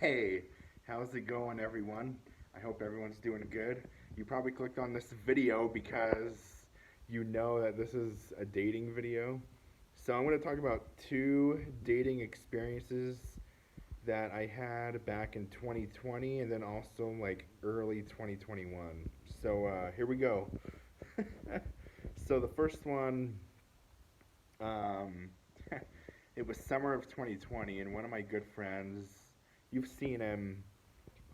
Hey, how's it going, everyone? I hope everyone's doing good. You probably clicked on this video because you know that this is a dating video. So, I'm going to talk about two dating experiences that I had back in 2020 and then also like early 2021. So, here we go. So, the first one, um, it was summer of 2020, and one of my good friends, you've seen him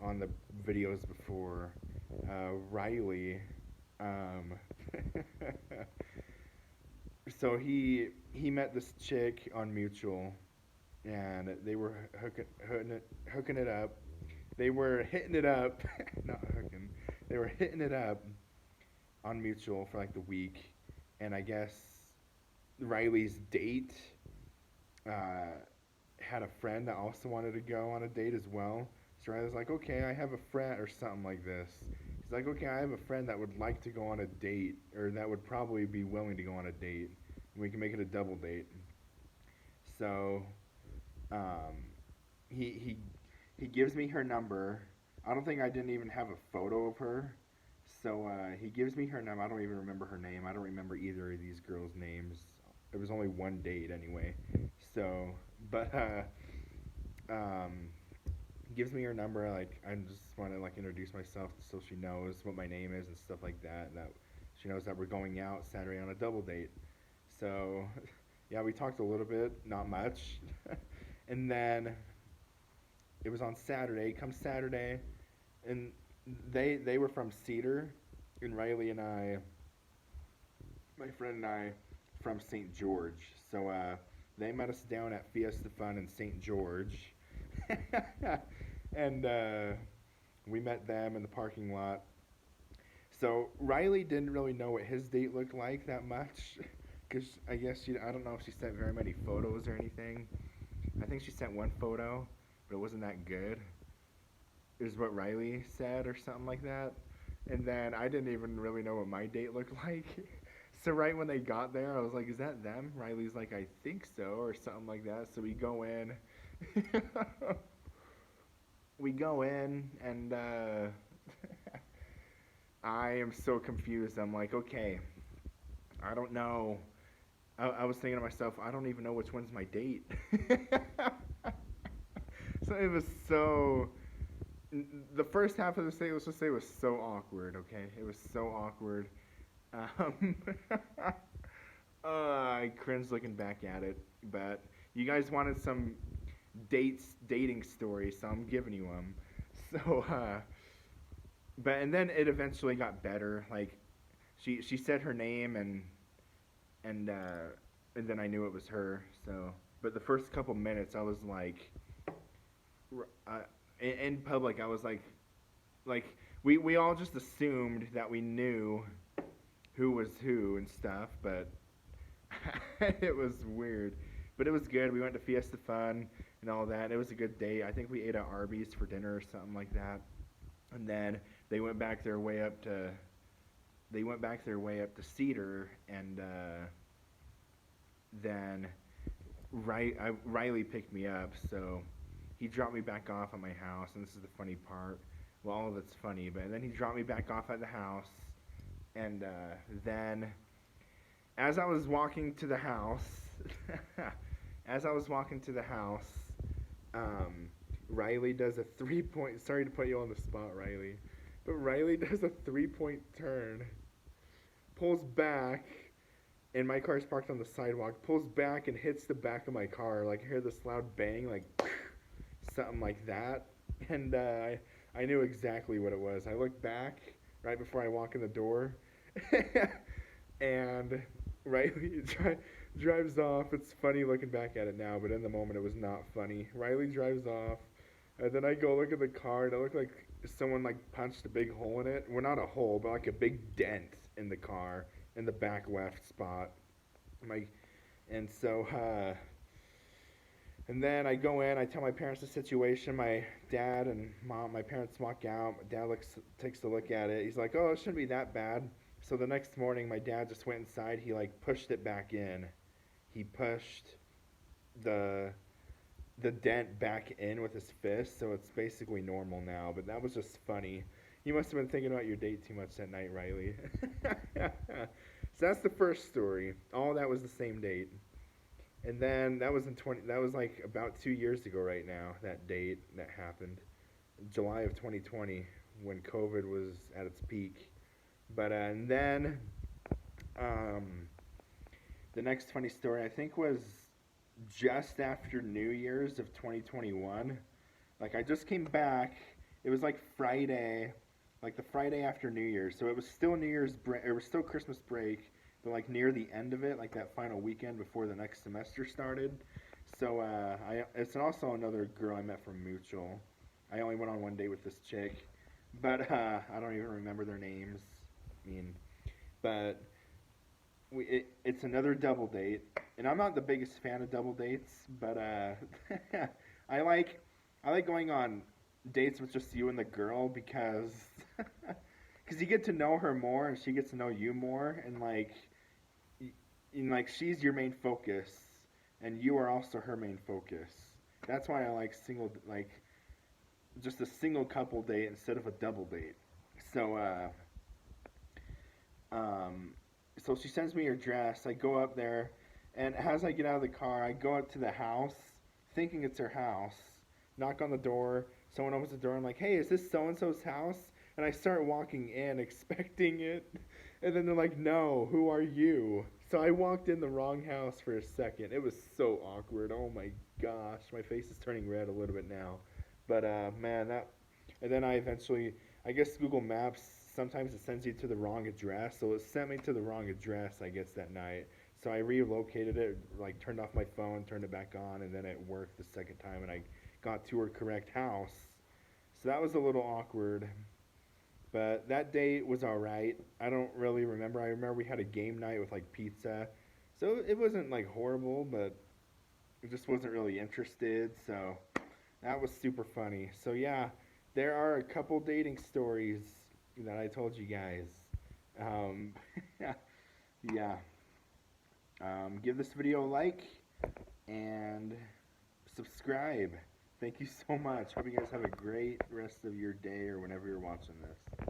on the videos before, Riley. Um, so he met this chick on Mutual, and they were hooking it up. They were hitting it up, not hooking. They were hitting it up on Mutual for like the week, and I guess Riley's date uh, had a friend that also wanted to go on a date as well. So I was like, okay, I have a friend or something like this. He's like, okay, I have a friend that would like to go on a date, or that would probably be willing to go on a date. And we can make it a double date. So um, he he gives me her number. I don't think I didn't even have a photo of her. So he gives me her number. I don't even remember her name. I don't remember either of these girls' names. It was only one date anyway. So, but um, gives me her number. Like I just want to like introduce myself so she knows what my name is and stuff like that. And that she knows that we're going out Saturday on a double date. So, yeah, we talked a little bit, not much, and then it was on Saturday. Come Saturday, and they were from Cedar, and Riley and I, my friend and I, from St. George. So they met us down at Fiesta Fun in St. George, and we met them in the parking lot. So Riley didn't really know what his date looked like that much, because I guess I don't know if she sent very many photos or anything. I think she sent one photo, but it wasn't that good. Is what Riley said or something like that. And then I didn't even really know what my date looked like. So right when they got there, I was like, "Is that them?" Riley's like, "I think so," or something like that. So we go in. We go in, and I am so confused. I'm like, "Okay, I don't know." I was thinking to myself, I don't even know which one's my date. So it was so. The first half of the day, let's just say, was so awkward. Okay, it was so awkward. Um, I cringe looking back at it, but you guys wanted some dating stories, so I'm giving you them. So, but and then it eventually got better. Like, she said her name and uh, and then I knew it was her. So, but the first couple minutes, I was like, uh, in public, I was like we all just assumed that we knew who was who and stuff, but it was weird. But it was good. We went to Fiesta Fun and all that. It was a good day. I think we ate at Arby's for dinner or something like that. And then they went back their way up to Cedar, and then Riley picked me up, so he dropped me back off at my house. And this is the funny part. Well, all of it's funny, but then he dropped me back off at the house, and then as I was walking to the house, as I was walking to the house, um, Riley does a 3 point. Sorry to put you on the spot, Riley, but Riley does a 3 point turn, pulls back, and my car's parked on the sidewalk. Pulls back and hits the back of my car. Like I hear this loud bang, like something like that, and I knew exactly what it was. I looked back right before I walk in the door, and Riley drives off. It's funny looking back at it now, but in the moment it was not funny. Riley drives off, and then I go look at the car, and it looked like someone like punched a big hole in it. Well, not a hole, but like a big dent in the car in the back left spot. My and so and then I go in, I tell my parents the situation. My dad and mom, my parents walk out. My dad takes a look at it. He's like, "Oh, it shouldn't be that bad." So the next morning, my dad just went inside. He like pushed it back in. He pushed the the dent back in with his fist, so it's basically normal now. But that was just funny. You must have been thinking about your date too much that night, Riley. So that's the first story. All that was the same date. And then that was in 20 that was like about 2 years ago right now, that date that happened. July of 2020 when COVID was at its peak. But and then um the next funny story I think was just after New Year's of 2021. Like I just came back. It was like Friday, like the Friday after New Year's. So it was still New Year's break. It was still Christmas break, but like near the end of it, like that final weekend before the next semester started. So it's also another girl I met from Mutual. I only went on one date with this chick, but I don't even remember their names. I mean, but it's another double date, and I'm not the biggest fan of double dates, but I like I like going on dates with just you and the girl because because you get to know her more and she gets to know you more, and like she's your main focus and you are also her main focus. That's why I like just a single couple date instead of a double date. So um, so she sends me her dress. I go up there, and as I get out of the car, I go up to the house, thinking it's her house. Knock on the door. Someone opens the door. I'm like, "Hey, is this so and so's house?" And I start walking in, expecting it, and then they're like, "No, who are you?" So I walked in the wrong house for a second. It was so awkward. Oh my gosh, my face is turning red a little bit now. But man, that. And then I eventually, I guess Google Maps sometimes it sends you to the wrong address, so it sent me to the wrong address. I guess that night. So I relocated it, like turned off my phone, turned it back on, and then it worked the second time, and I got to her correct house. So that was a little awkward. But that date was all right. I don't really remember. I remember we had a game night with like pizza. So it wasn't like horrible, but I just wasn't really interested. So that was super funny. So yeah, there are a couple dating stories that I told you guys. Um, yeah. Give this video a like and subscribe. Thank you so much. Hope you guys have a great rest of your day or whenever you're watching this.